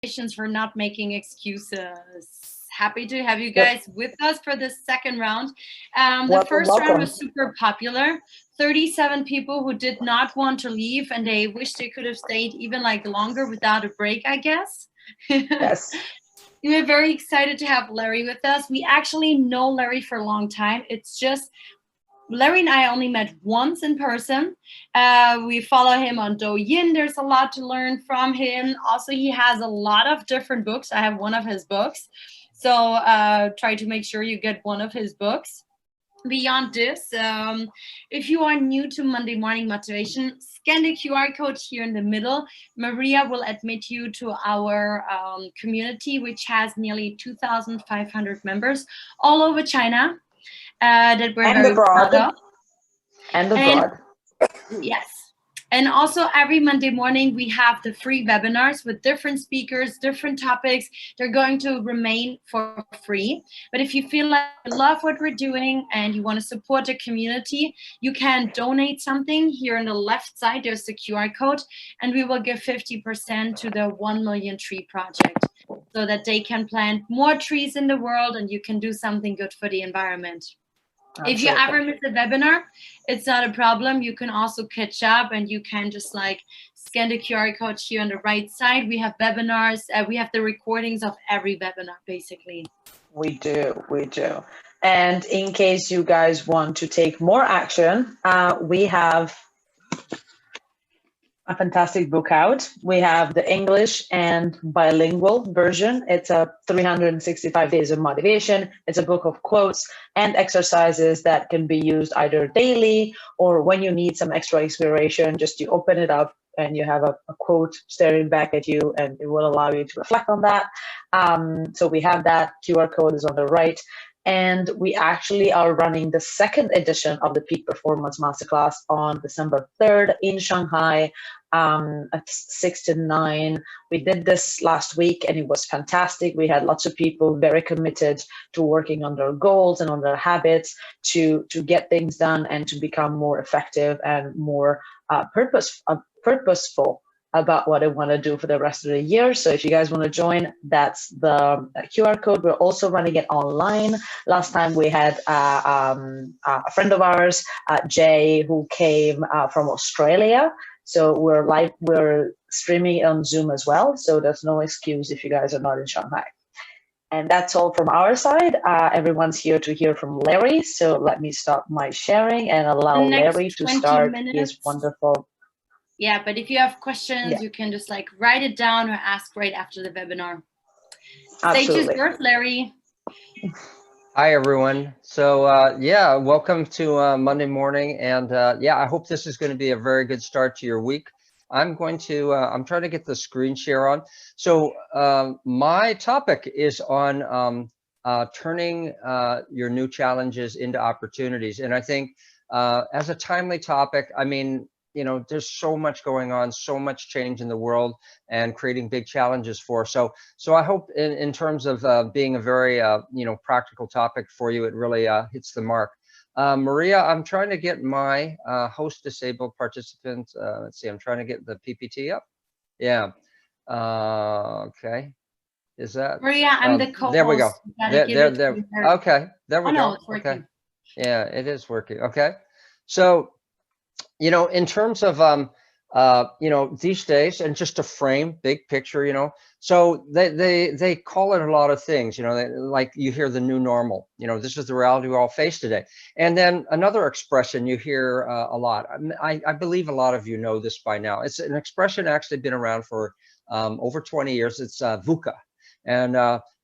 Congratulations for not making excuses. Happy to have you Yep. guys with us for the second round. The Welcome, first round welcome. was super popular. 37 people who did not want to leave and they wish they could have stayed even like longer without a break, I guess. Yes. We're very excited to have Larry with us. We actually know Larry for a long time. It's just Larry and I only met once in person. We follow him on Douyin. There's a lot to learn from him. Also, he has a lot of different books. I have one of his books. So try to make sure you get one of his books. Beyond this, if you are new to Monday Morning Motivation, scan the QR code here in the middle. Maria will admit you to our community, which has nearly 2,500 members all over China that we're And very proud abroad. of. And And abroad. yes. And also every Monday morning, we have the free webinars with different speakers, different topics. They're going to remain for free. But if you feel like you love what we're doing and you want to support the community, you can donate something. Here on the left side, there's the QR code, and we will give 50% to the 1 Million Tree Project so that they can plant more trees in the world and you can do something good for the environment. If you Absolutely. ever miss a webinar, it's not a problem. You can also catch up and you can just like scan the QR code here on the right side. We have webinars. We have the recordings of every webinar, basically. We do. We do. And in case you guys want to take more action, we have a fantastic book out. We have the English and bilingual version. It's a 365 days of motivation. It's a book of quotes and exercises that can be used either daily or when you need some extra inspiration, just you open it up and you have a quote staring back at you and it will allow you to reflect on that. So we have that. QR code is on the right. And we actually are running the second edition of the Peak Performance Masterclass on December 3rd in Shanghai at 6 to 9. We did this last week and it was fantastic. We had lots of people very committed to working on their goals and on their habits to get things done and to become more effective and more purposeful about what I want to do for the rest of the year. So if you guys want to join, that's the QR code. We're also running it online. Last time we had a friend of ours, Jay, who came from Australia. So we're streaming on Zoom as well. So there's no excuse if you guys are not in Shanghai. And that's all from our side. Everyone's here to hear from Larry. So let me stop my sharing and The allow Larry next to 20 start his minutes. wonderful. Yeah, but if you have questions, Yeah, you can just like write it down or ask right after the webinar. Stage is absolutely. yours, Larry. Hi, everyone. So, yeah, welcome to Monday morning. And yeah, I hope this is going to be a very good start to your week. I'm trying to get the screen share on. So my topic is on turning your new challenges into opportunities. And I think as a timely topic, I mean, you know, there's so much going on, so much change in the world and creating big challenges for us. So I hope in terms of being a very, you know, practical topic for you, it really hits the mark. Maria, I'm trying to get my host disabled participant. Let's see, I'm trying to get the PPT up. Yeah. Okay. Is that? Maria, I'm the There we go. co-host. You gotta give it to her. Okay. There Oh we no, go. it's Okay. working. Yeah, it is working. Okay. So, you know, in terms of you know, these days, and just to frame big picture, you know, so they call it a lot of things, you know, like you hear the new normal, you know, this is the reality we all face today. And then another expression you hear a lot, I believe a lot of you know this by now. It's an expression actually been around for over 20 years. It's VUCA. And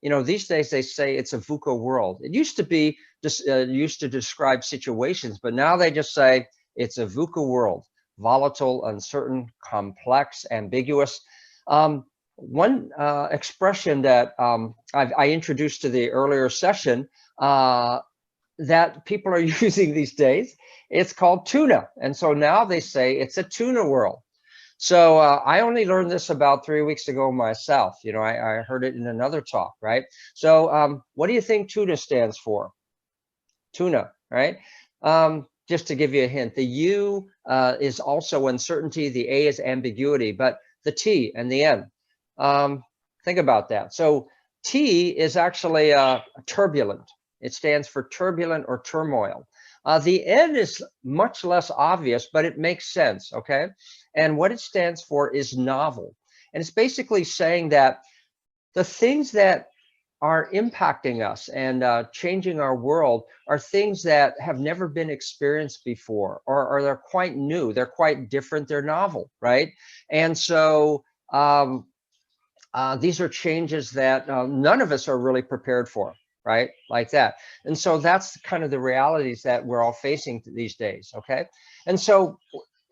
you know, these days they say it's a VUCA world. It used to be just used to describe situations, but now they just say it's a VUCA world: volatile, uncertain, complex, ambiguous. One expression that I introduced to the earlier session that people are using these days, it's called tuna. And so now they say it's a tuna world. So I only learned this about 3 weeks ago myself. You know, I heard it in another talk, right? So what do you think tuna stands for? Tuna, right? Just to give you a hint, the U is also uncertainty, the A is ambiguity, but the T and the N, Think about that. So T is actually turbulent. It stands for turbulent or turmoil. The N is much less obvious, but it makes sense, okay? And what it stands for is novel. And it's basically saying that the things that are impacting us and changing our world are things that have never been experienced before, or they're quite new, they're quite different, they're novel, right? And so these are changes that none of us are really prepared for, right? Like that. And so that's kind of the realities that we're all facing these days, okay? And so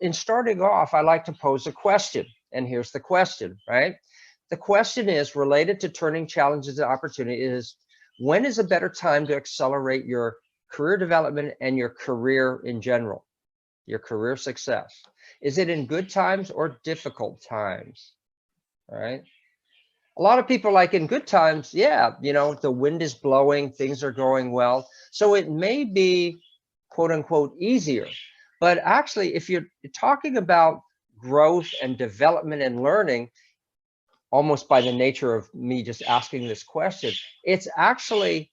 in starting off, I like to pose a question. And here's the question, right? The question is related to turning challenges into opportunity is, when is a better time to accelerate your career development and your career in general, your career success? Is it in good times or difficult times, all right? A lot of people like in good times, yeah, the wind is blowing, things are going well. So it may be quote unquote easier. But actually, if you're talking about growth and development and learning, almost by the nature of me just asking this question, it's actually,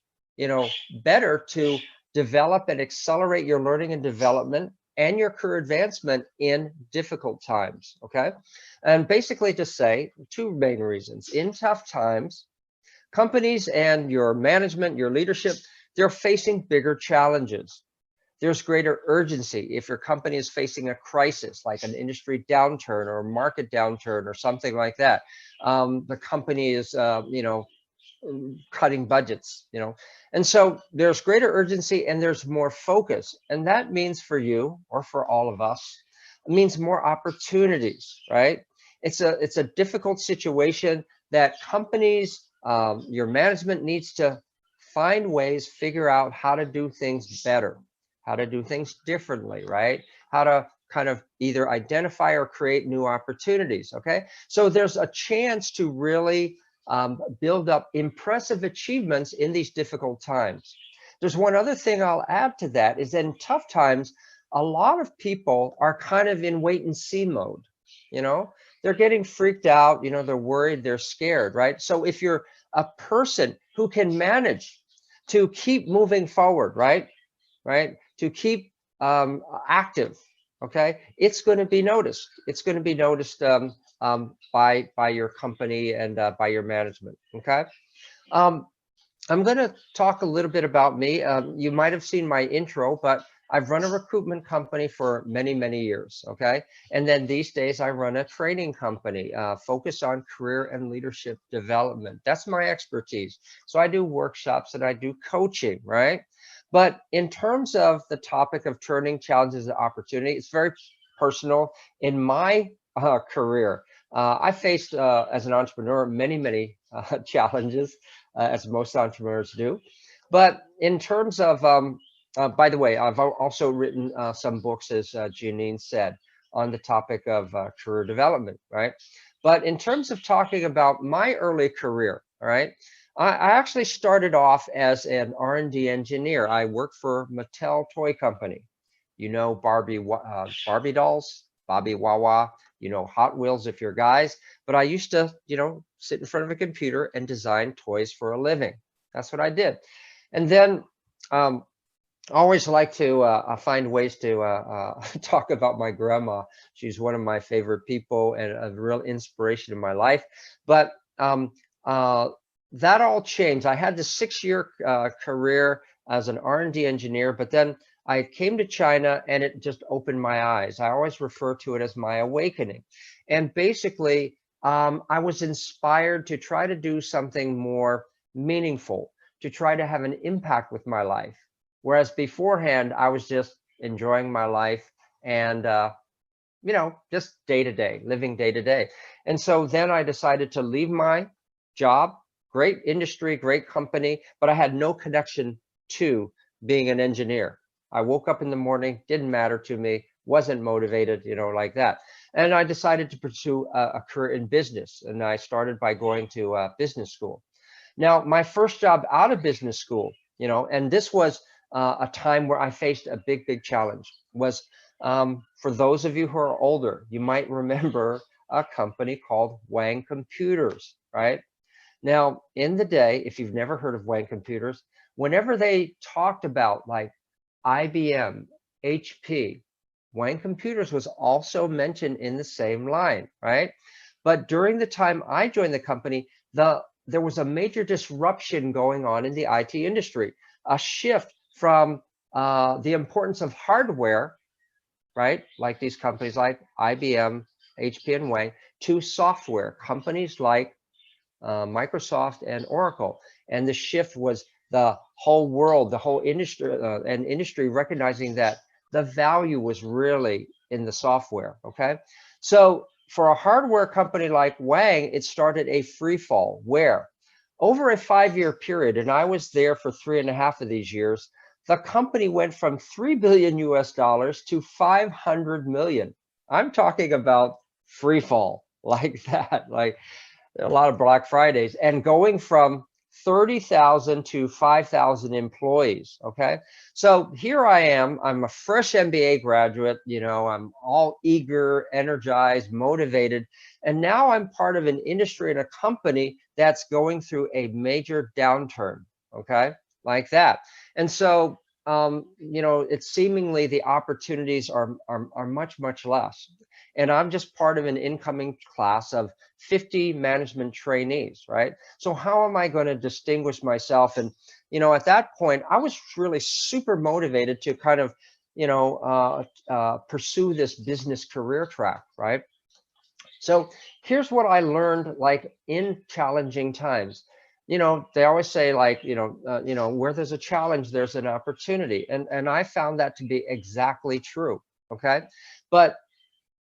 better to develop and accelerate your learning and development and your career advancement in difficult times, okay? And basically to say two main reasons. In tough times, companies and your management, your leadership, they're facing bigger challenges. There's greater urgency if your company is facing a crisis, like an industry downturn or a market downturn or something like that. The company is, cutting budgets, and so there's greater urgency and there's more focus. And that means for you, or for all of us, it means more opportunities, right? It's a difficult situation that companies, your management needs to find ways, figure out how to do things better, how to do things differently, right? How to kind of either identify or create new opportunities, okay? So there's a chance to really build up impressive achievements in these difficult times. There's one other thing I'll add to that is that in tough times, a lot of people are kind of in wait and see mode, they're getting freaked out, they're worried, they're scared, right? So if you're a person who can manage to keep moving forward, right? To keep active, okay, it's going to be noticed. It's going to be noticed by your company and by your management, okay? I'm going to talk a little bit about me. You might have seen my intro, but I've run a recruitment company for many, many years, okay? And then these days I run a training company focused on career and leadership development. That's my expertise. So I do workshops and I do coaching, right? But in terms of the topic of turning challenges into opportunity, it's very personal. In my career, I faced, as an entrepreneur, many, many challenges, as most entrepreneurs do. But in terms of, by the way, I've also written some books, as Janine said, on the topic of career development, right? But in terms of talking about my early career, all right, I actually started off as an R&D engineer. I worked for Mattel Toy Company. Barbie dolls, Bobby Wawa, Hot Wheels if you're guys. But I used to, sit in front of a computer and design toys for a living. That's what I did. And then I always like to find ways to talk about my grandma. She's one of my favorite people and a real inspiration in my life. But that all changed. I had this 6-year career as an R&D engineer, but then I came to China and it just opened my eyes. I always refer to it as my awakening. And basically, I was inspired to try to do something more meaningful, to try to have an impact with my life. Whereas beforehand, I was just enjoying my life and, just day to day, living day to day. And so then I decided to leave my job, great industry, great company, but I had no connection to being an engineer. I woke up in the morning, didn't matter to me, wasn't motivated, like that. And I decided to pursue a career in business. And I started by going to business school. Now, my first job out of business school, and this was a time where I faced a big, big challenge, was for those of you who are older, you might remember a company called Wang Computers, right? Now, in the day, if you've never heard of Wang Computers, whenever they talked about like IBM, HP, Wang Computers was also mentioned in the same line, right? But during the time I joined the company, there was a major disruption going on in the IT industry, a shift from the importance of hardware, right? Like these companies like IBM, HP, and Wang, to software, companies like Microsoft and Oracle. And the shift was the whole world, the whole industry, and industry recognizing that the value was really in the software. Okay, so for a hardware company like Wang, it started a free fall where over a 5-year period, and I was there for 3.5 of these years, the company went from 3 billion US dollars to 500 million. I'm talking about free fall like that, like a lot of Black Fridays, and going from 30,000 to 5,000 employees. Okay, so here I am. I'm a fresh MBA graduate. I'm all eager, energized, motivated, and now I'm part of an industry and a company that's going through a major downturn. Okay, like that, and so it's seemingly the opportunities are much less, and I'm just part of an incoming class of 50 management trainees, right? So how am I going to distinguish myself? And, at that point, I was really super motivated to kind of, pursue this business career track, right? So here's what I learned, like in challenging times. They always say, like, where there's a challenge, there's an opportunity. And I found that to be exactly true. Okay. But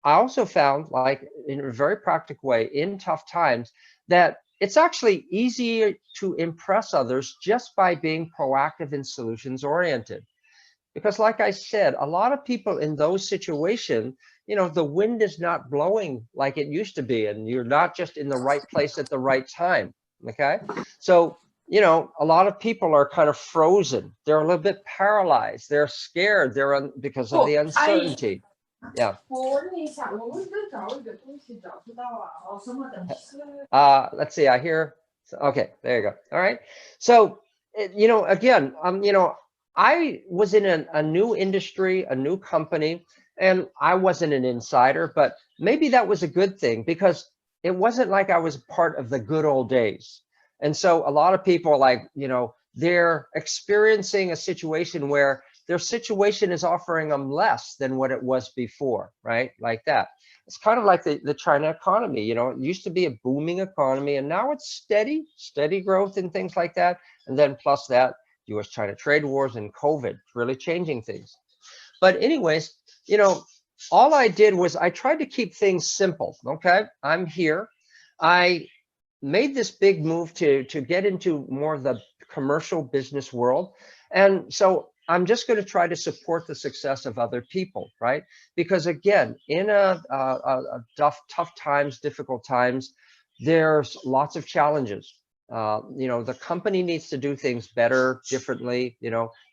I also found, like, in a very practical way, in tough times, that it's actually easier to impress others just by being proactive and solutions oriented. Because like I said, a lot of people in those situations, the wind is not blowing like it used to be, and you're not just in the right place at the right time. Okay. So, a lot of people are kind of frozen. They're a little bit paralyzed. They're scared. Because of the uncertainty. Yeah. Let's see. I hear. Okay, there you go. All right. So, again, I was in a new industry, a new company, and I wasn't an insider, but maybe that was a good thing because it wasn't like I was part of the good old days. And so a lot of people, like, they're experiencing a situation where their situation is offering them less than what it was before, right? Like that. It's kind of like the China economy. It used to be a booming economy, and now it's steady growth and things like that. And then plus that, US-China trade wars and COVID really changing things. But anyways, all I did was I tried to keep things simple. Okay, I'm here. I made this big move to get into more of the commercial business world. And so I'm just going to try to support the success of other people, right? Because again, in a tough times, difficult times, there's lots of challenges. The company needs to do things better, differently,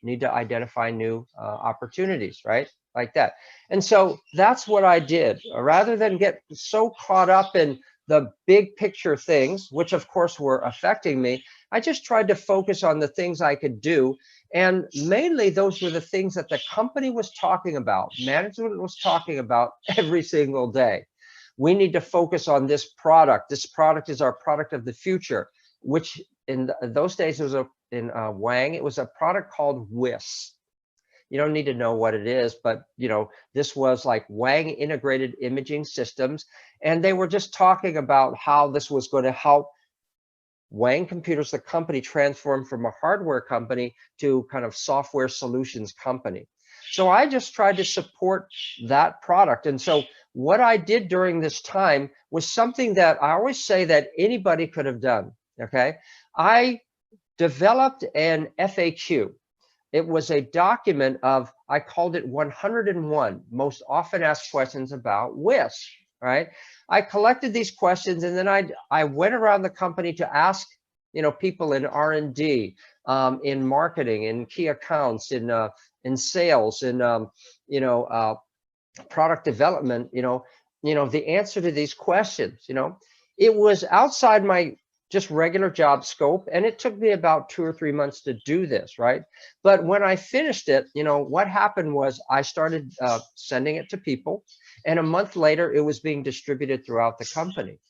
need to identify new opportunities, right? Like that. And so that's what I did. Rather than get so caught up in the big picture things, which of course were affecting me, I just tried to focus on the things I could do. And mainly those were the things that the company was talking about, management was talking about every single day. We need to focus on this product. This product is our product of the future, which in those days, in Wang, it was a product called WIS. You don't need to know what it is, but this was like Wang Integrated Imaging Systems, and they were just talking about how this was going to help Wang Computers, the company, transform from a hardware company to kind of software solutions company. So I just tried to support that product. And so what I did during this time was something that I always say that anybody could have done. Okay, I developed an FAQ. It was a document of, I called it 101 most often asked questions about WIS, right? I collected these questions, and then I went around the company to ask, people in R&D, in marketing, in key accounts, in sales, in product development, the answer to these questions. It was outside my just regular job scope. And it took me about 2 or 3 months to do this, right? But when I finished it, what happened was I started sending it to people. And a month later, it was being distributed throughout the company.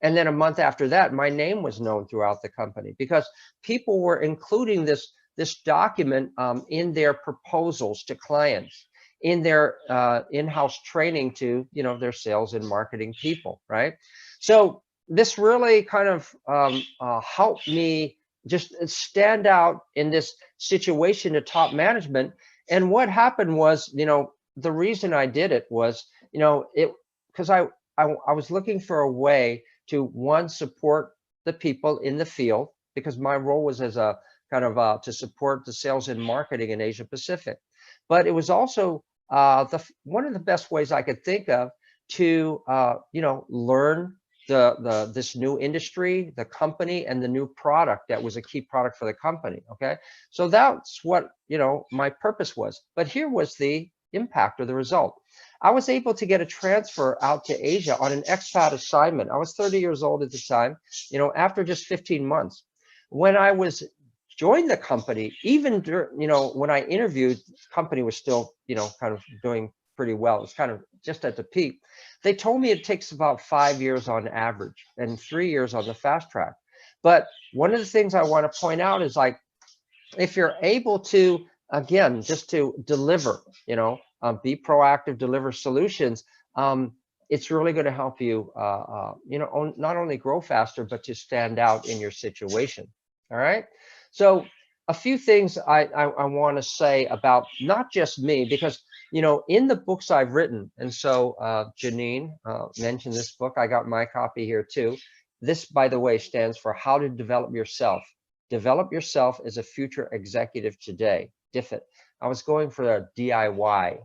And then a month after that, my name was known throughout the company because people were including this document in their proposals to clients, in their in-house training to their sales and marketing people, right? So this really kind of helped me just stand out in this situation to top management. And what happened was, the reason I did it was, it because I was looking for a way to, one, support the people in the field, because my role was as a kind of to support the sales and marketing in Asia Pacific. But it was also one of the best ways I could think of to learn this new industry, the company, and the new product that was a key product for the company. Okay, so that's what my purpose was. But here was the impact or the result. I was able to get a transfer out to Asia on an expat assignment. I was 30 years old at the time, after just 15 months. When I was joined the company, even when I interviewed, the company was still, kind of doing pretty well. It's kind of just at the peak. They told me it takes about 5 years on average and 3 years on the fast track. But one of the things I want to point out is, like, if you're able to, again, just to deliver, be proactive, deliver solutions, it's really going to help you, not only grow faster, but to stand out in your situation. All right. So a few things I want to say about not just me, because, in the books I've written, and so Janine mentioned this book. I got my copy here too. This, by the way, stands for How to Develop Yourself. Develop yourself as a future executive today. DIFIT. I was going for a DIY,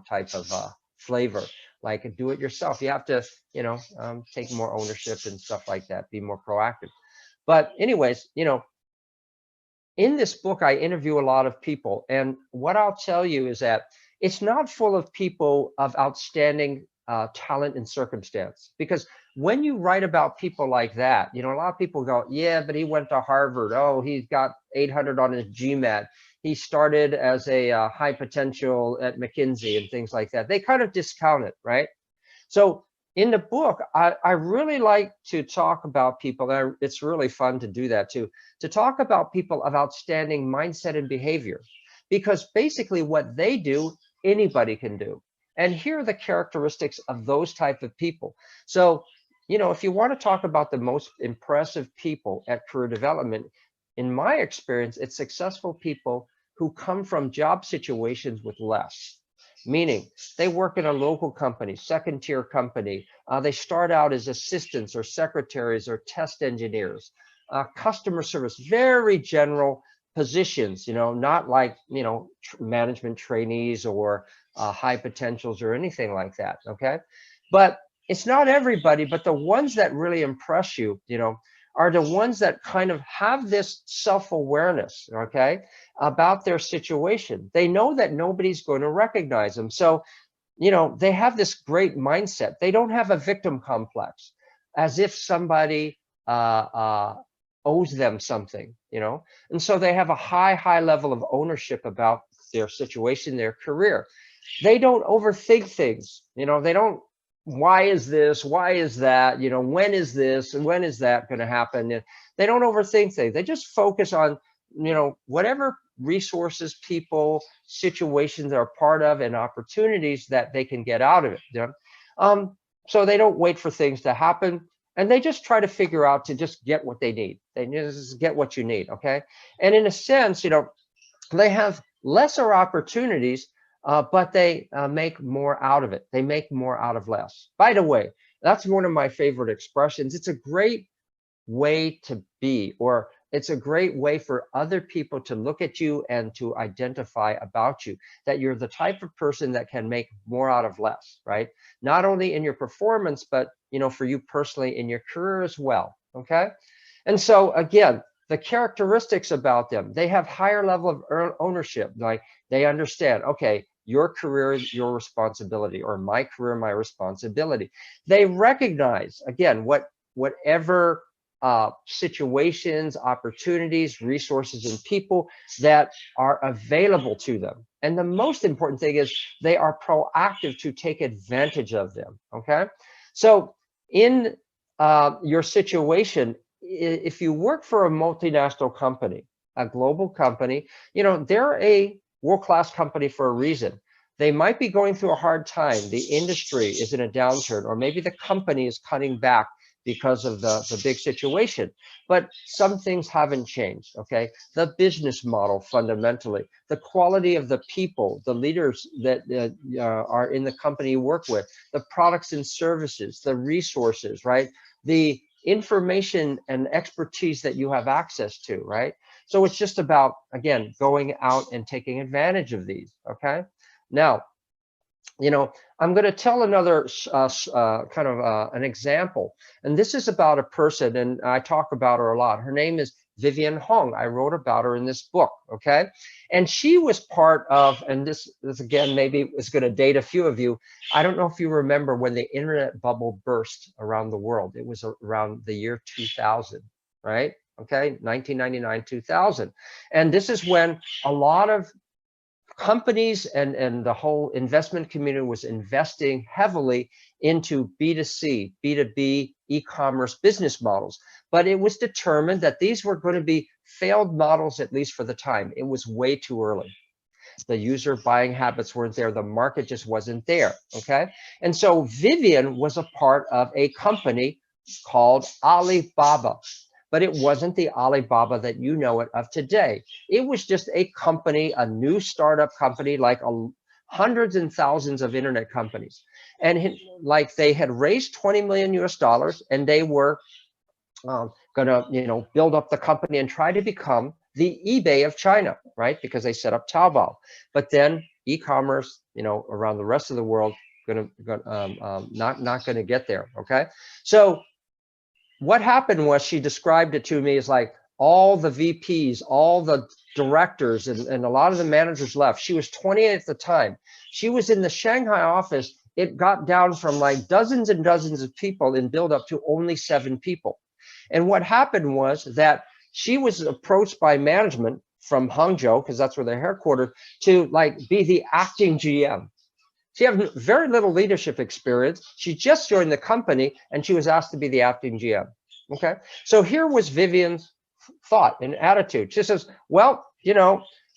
type of flavor, like do it yourself. You have to, take more ownership and stuff like that, be more proactive. But anyways, in this book, I interview a lot of people. And what I'll tell you is that it's not full of people of outstanding talent and circumstance. Because when you write about people like that, a lot of people go, yeah, but he went to Harvard. Oh, he's got 800 on his GMAT. He started as a high potential at McKinsey and things like that. They kind of discount it, right? So in the book, I really like to talk about people, and it's really fun to do that too, to talk about people of outstanding mindset and behavior, because basically what they do, anybody can do. And here are the characteristics of those type of people. So, if you want to talk about the most impressive people at career development, in my experience, it's successful people who come from job situations with less. Meaning they work in a local company, second tier company. They start out as assistants or secretaries or test engineers, customer service, very general positions, not like, management trainees or high potentials or anything like that. Okay. But it's not everybody, but the ones that really impress you, are the ones that kind of have this self-awareness, okay, about their situation. They know that nobody's going to recognize them. So, they have this great mindset. They don't have a victim complex, as if somebody owes them something, and so they have a high level of ownership about their situation, their career. They don't overthink things. They don't, why is this? Why is that? When is this and when is that going to happen? They don't overthink things. They just focus on, whatever resources, people, situations they're part of, and opportunities that they can get out of it. So they don't wait for things to happen, and they just try to figure out to just get what they need. They just get what you need. Okay. And in a sense, they have lesser opportunities, but they make more out of it. They make more out of less. By the way, that's one of my favorite expressions. It's a great way to be, or it's a great way for other people to look at you and to identify about you, that you're the type of person that can make more out of less, right? Not only in your performance, but, for you personally in your career as well. Okay. And so again, the characteristics about them, they have higher level of ownership. Like they understand, okay, your career is your responsibility, or my career, my responsibility. They recognize, again, whatever situations, opportunities, resources, and people that are available to them. And the most important thing is they are proactive to take advantage of them. Okay. So in your situation, if you work for a multinational company, a global company, they're a world-class company for a reason. They might be going through a hard time. The industry is in a downturn, or maybe the company is cutting back because of the big situation. But some things haven't changed, okay? The business model fundamentally, the quality of the people, the leaders that are in the company you work with, the products and services, the resources, right? The information and expertise that you have access to, right? So it's just about, again, going out and taking advantage of these, okay? Now, I'm going to tell another kind of an example. And this is about a person, and I talk about her a lot. Her name is Vivian Hong. I wrote about her in this book, okay? And she was part of, and this again, maybe is going to date a few of you. I don't know if you remember when the internet bubble burst around the world. It was around the year 2000, right? Okay, 1999, 2000. And this is when a lot of companies and the whole investment community was investing heavily into B2C, B2B, e-commerce business models. But it was determined that these were going to be failed models, at least for the time. It was way too early. The user buying habits weren't there. The market just wasn't there, okay? And so Vivian was a part of a company called Alibaba. But it wasn't the Alibaba that you know it of today. It was just a company, a new startup company, like hundreds and thousands of internet companies. And like they had raised 20 million US dollars, and they were going to, build up the company and try to become the eBay of China, right? Because they set up Taobao. But then e-commerce, around the rest of the world, not going to get there, okay? So what happened was, she described it to me as like all the VPs, all the directors, and a lot of the managers left. She was 28 at the time. She was in the Shanghai office. It got down from like dozens and dozens of people in build up to only 7 people. And what happened was that she was approached by management from Hangzhou, because that's where they're headquartered, to like be the acting GM. She had very little leadership experience. She just joined the company, and she was asked to be the acting GM. Okay, so here was Vivian's thought and attitude. She says, well,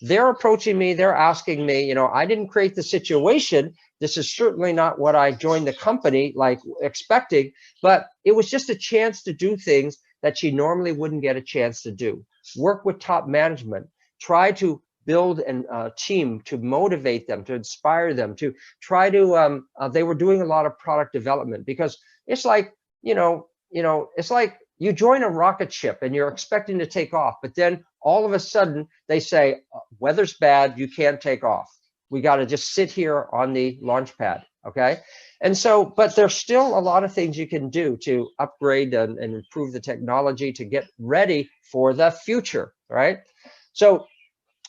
they're approaching me, they're asking me, I didn't create the situation. This is certainly not what I joined the company like expecting, but it was just a chance to do things that she normally wouldn't get a chance to do. Work with top management, try to build a team to motivate them, to inspire them, to try to, they were doing a lot of product development, because it's like, it's like you join a rocket ship and you're expecting to take off, but then all of a sudden they say, weather's bad, you can't take off. We got to just sit here on the launch pad, okay? And so, but there's still a lot of things you can do to upgrade and improve the technology to get ready for the future, right? So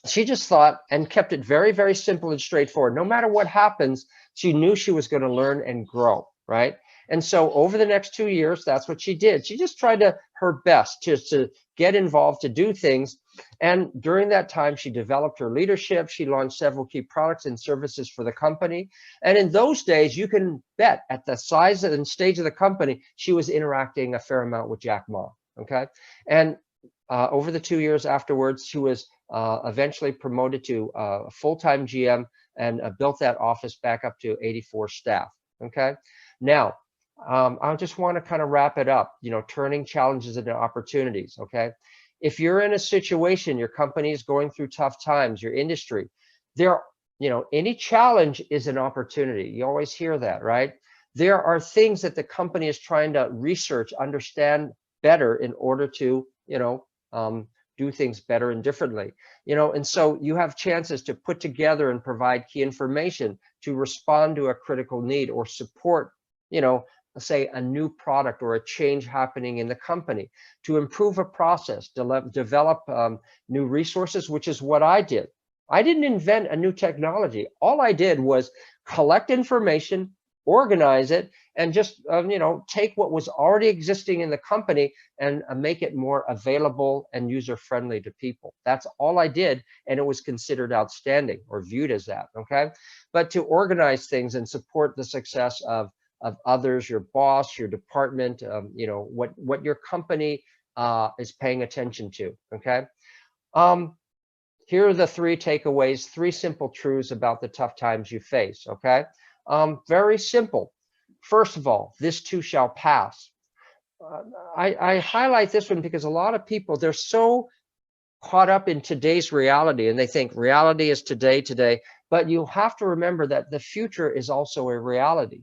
she just thought and kept it very, very simple and straightforward. No matter what happens, she knew she was going to learn and grow, right? And so over the next 2 years, that's what she did. She just tried her best to get involved, to do things. And during that time, she developed her leadership. She launched several key products and services for the company. And in those days, you can bet at the size and stage of the company, she was interacting a fair amount with Jack Ma, okay? And over the 2 years afterwards, she was eventually promoted to full-time GM and built that office back up to 84 staff, okay? Now, I just want to kind of wrap it up, turning challenges into opportunities, okay? If you're in a situation, your company is going through tough times, your industry, any challenge is an opportunity. You always hear that, right? There are things that the company is trying to research, understand better in order to, do things better and differently, and so you have chances to put together and provide key information to respond to a critical need or support, say a new product or a change happening in the company, to improve a process, develop new resources, which is what I did. I didn't invent a new technology. All I did was collect information, organize it, and just take what was already existing in the company and make it more available and user friendly to people. That's all I did, and it was considered outstanding or viewed as that. Okay, but to organize things and support the success of others, your boss, your department, what your company is paying attention to. Okay. Here are the 3 takeaways, 3 simple truths about the tough times you face. Okay. Very simple. First of all, this too shall pass. I highlight this one because a lot of people, they're so caught up in today's reality, and they think reality is today, but you have to remember that the future is also a reality.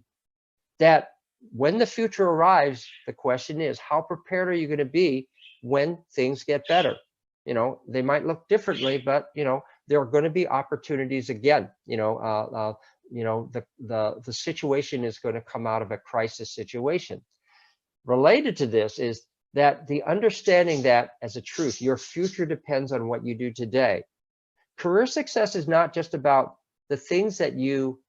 That when the future arrives, the question is, how prepared are you going to be when things get better? They might look differently, but there are going to be opportunities again. The situation is going to come out of a crisis situation. Related to this is that the understanding that, as a truth, your future depends on what you do today. Career success is not just about the things that you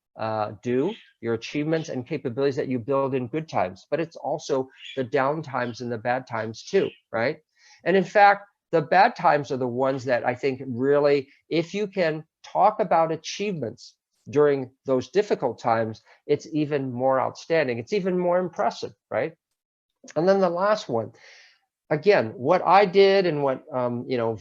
do, your achievements and capabilities that you build in good times, but it's also the down times and the bad times too, right? And in fact, the bad times are the ones that I think really, if you can talk about achievements during those difficult times, it's even more outstanding. It's even more impressive, right? And then the last one, again, what I did and what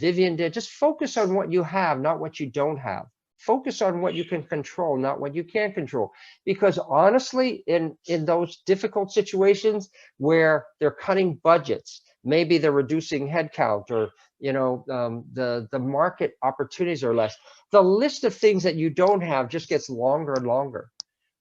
Vivian did, just focus on what you have, not what you don't have. Focus on what you can control, not what you can't control. Because honestly, in those difficult situations where they're cutting budgets, maybe they're reducing headcount, or the market opportunities are less, the list of things that you don't have just gets longer and longer.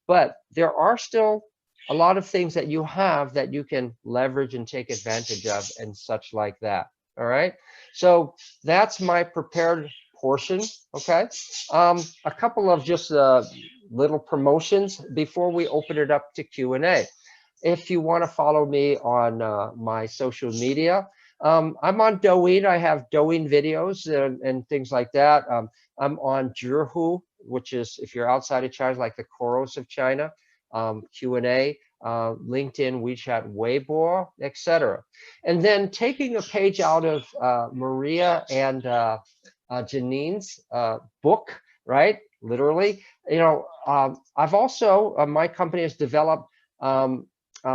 But there are still a lot of things that you have that you can leverage and take advantage of and such like that. All right. So that's my prepared portion. Okay. A couple of just little promotions before we open it up to Q&A. If you want to follow me on my social media, I'm on Douyin. I have Douyin videos and things like that. I'm on Zhihu, which is, if you're outside of China, like the Koros of China, Q&A, LinkedIn, WeChat, Weibo, etc. And then taking a page out of Maria and Janine's book, right? Literally, I've also, my company has developed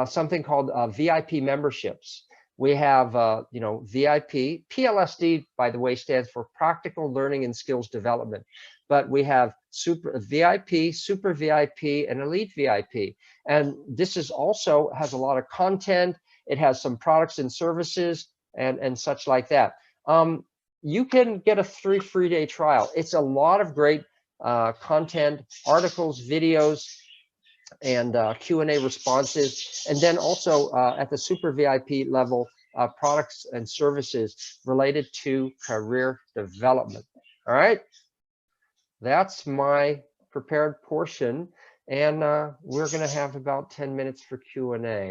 something called VIP memberships. We have, VIP. PLSD, by the way, stands for Practical Learning and Skills Development. But we have Super VIP, Super VIP, and Elite VIP. And this is also has a lot of content. It has some products and services and such like that. You can get a 3 free-day trial. It's a lot of great content, articles, videos, and Q&A responses, and then also at the Super VIP level, products and services related to career development. All right, that's my prepared portion, and we're going to have about 10 minutes for Q&A.